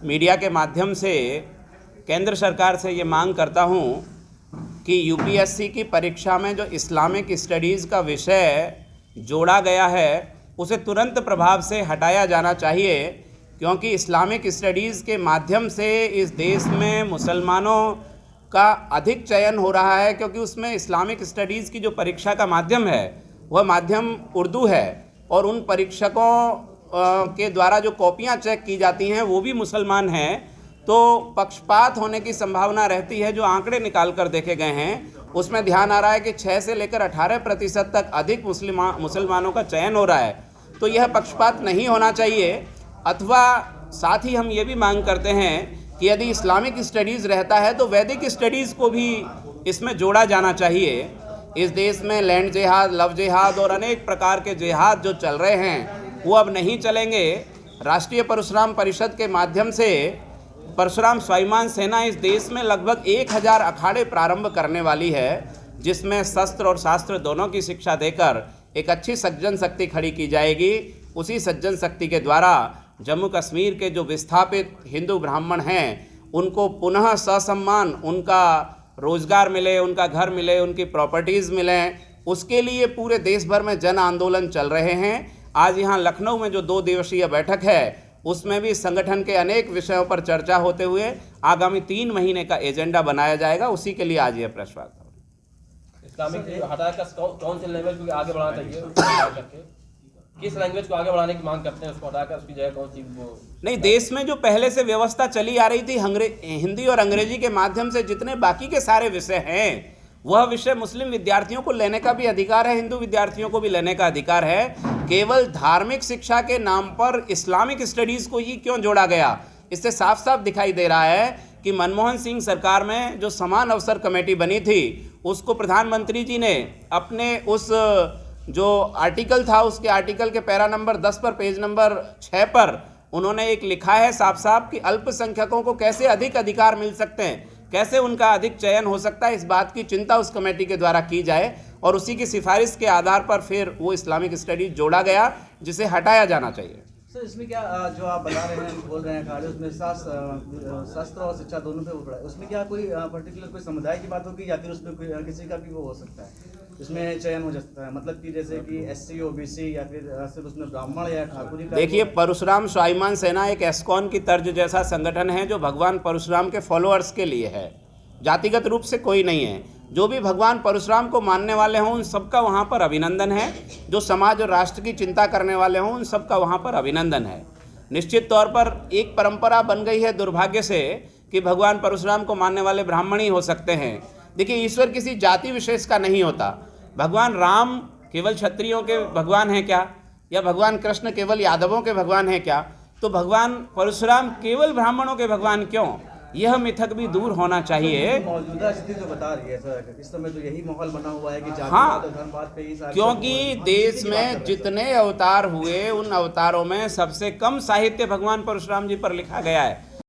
Media के माध्यम से केंद्र सरकार से ये मांग करता हूँ कि यूपीएससी की परीक्षा में जो इस्लामिक स्टडीज़ का विषय जोड़ा गया है उसे तुरंत प्रभाव से हटाया जाना चाहिए, क्योंकि इस्लामिक स्टडीज़ के माध्यम से इस देश में मुसलमानों का अधिक चयन हो रहा है, क्योंकि उसमें इस्लामिक स्टडीज़ की जो परीक्षा का माध्यम है वह माध्यम उर्दू है और उन परीक्षकों के द्वारा जो कॉपियां चेक की जाती हैं वो भी मुसलमान हैं, तो पक्षपात होने की संभावना रहती है। जो आंकड़े निकाल कर देखे गए हैं उसमें ध्यान आ रहा है कि 6 से लेकर 18% तक अधिक मुसलमानों का चयन हो रहा है, तो यह पक्षपात नहीं होना चाहिए। अथवा साथ ही हम ये भी मांग करते हैं कि यदि इस्लामिक स्टडीज़ रहता है तो वैदिक स्टडीज़ को भी इसमें जोड़ा जाना चाहिए। इस देश में लैंड जिहाद, लव जिहाद और अनेक प्रकार के जिहाद जो चल रहे हैं वो अब नहीं चलेंगे। राष्ट्रीय परशुराम परिषद के माध्यम से परशुराम स्वाभिमान सेना इस देश में लगभग 1000 अखाड़े प्रारंभ करने वाली है, जिसमें शस्त्र और शास्त्र दोनों की शिक्षा देकर एक अच्छी सज्जन शक्ति खड़ी की जाएगी। उसी सज्जन शक्ति के द्वारा जम्मू कश्मीर के जो विस्थापित हिंदू ब्राह्मण हैं उनको पुनः ससम्मान उनका रोजगार मिले, उनका घर मिले, उनकी प्रॉपर्टीज़ मिलें, उसके लिए पूरे देश भर में जन आंदोलन चल रहे हैं। आज यहाँ लखनऊ में जो 2 दिवसीय बैठक है उसमें भी संगठन के अनेक विषयों पर चर्चा होते हुए आगामी 3 महीने का एजेंडा बनाया जाएगा। उसी के लिए आज यह प्रेस वार्ता है। इस्लामिक हटाकर कौन से लैंग्वेज को आगे बढ़ाना चाहिए? किस लैंग्वेज को आगे बढ़ाने की मांग करते हैं? उसको हटाकर उसकी जगह कौन सी नहीं, देश में जो पहले से व्यवस्था चली आ रही थी हिंदी और अंग्रेजी के माध्यम से जितने बाकी के सारे विषय हैं वह विषय मुस्लिम विद्यार्थियों को लेने का भी अधिकार है, हिंदू विद्यार्थियों को भी लेने का अधिकार है। केवल धार्मिक शिक्षा के नाम पर इस्लामिक स्टडीज़ को ही क्यों जोड़ा गया? इससे साफ साफ दिखाई दे रहा है कि मनमोहन सिंह सरकार में जो समान अवसर कमेटी बनी थी उसको प्रधानमंत्री जी ने अपने उस जो आर्टिकल था उसके आर्टिकल के पैरा नंबर 10 पर पेज नंबर 6 पर उन्होंने एक लिखा है साफ साफ कि अल्पसंख्यकों को कैसे अधिक अधिकार मिल सकते हैं, कैसे उनका अधिक चयन हो सकता है, इस बात की चिंता उस कमेटी के द्वारा की जाए और उसी की सिफारिश के आधार पर फिर वो इस्लामिक स्टडीज जोड़ा गया जिसे हटाया जाना चाहिए। सर, इसमें क्या जो आप बता रहे हैं, बोल रहे हैं खाली उसमें शास्त्र और शिक्षा दोनों पे उठ रहा है, उसमें क्या कोई पर्टिकुलर कोई समुदाय की बात होगी या फिर उसमें कोई किसी का भी वो हो सकता है, इसमें चयन हो सकता है? मतलब कि जैसे कि SC OBC या फिर सिर्फ उसमें ब्राह्मण या ठाकुर का? देखिए, परशुराम स्वाभिमान सेना एक एस्कॉन की तर्ज जैसा संगठन है जो भगवान परशुराम के फॉलोअर्स के लिए है, जातिगत रूप से कोई नहीं है। जो भी भगवान परशुराम को मानने वाले हों उन सबका वहाँ पर अभिनंदन है, जो समाज और राष्ट्र की चिंता करने वाले हों उन सबका वहाँ पर अभिनंदन है। निश्चित तौर पर एक परंपरा बन गई है दुर्भाग्य से कि भगवान परशुराम को मानने वाले ब्राह्मण ही हो सकते हैं। देखिए, ईश्वर किसी जाति विशेष का नहीं होता। भगवान राम केवल क्षत्रियों के भगवान हैं क्या, या भगवान कृष्ण केवल यादवों के भगवान हैं क्या? तो भगवान परशुराम केवल ब्राह्मणों के भगवान क्यों? यह मिथक भी दूर होना चाहिए। मौजूदा स्थिति जो बता रही है सर, इस समय तो यही माहौल बना हुआ है कि हाँ, और धर्मवाद पे ही सारे, क्योंकि देश में जितने अवतार हुए उन अवतारों में सबसे कम साहित्य भगवान परशुराम जी पर लिखा गया है।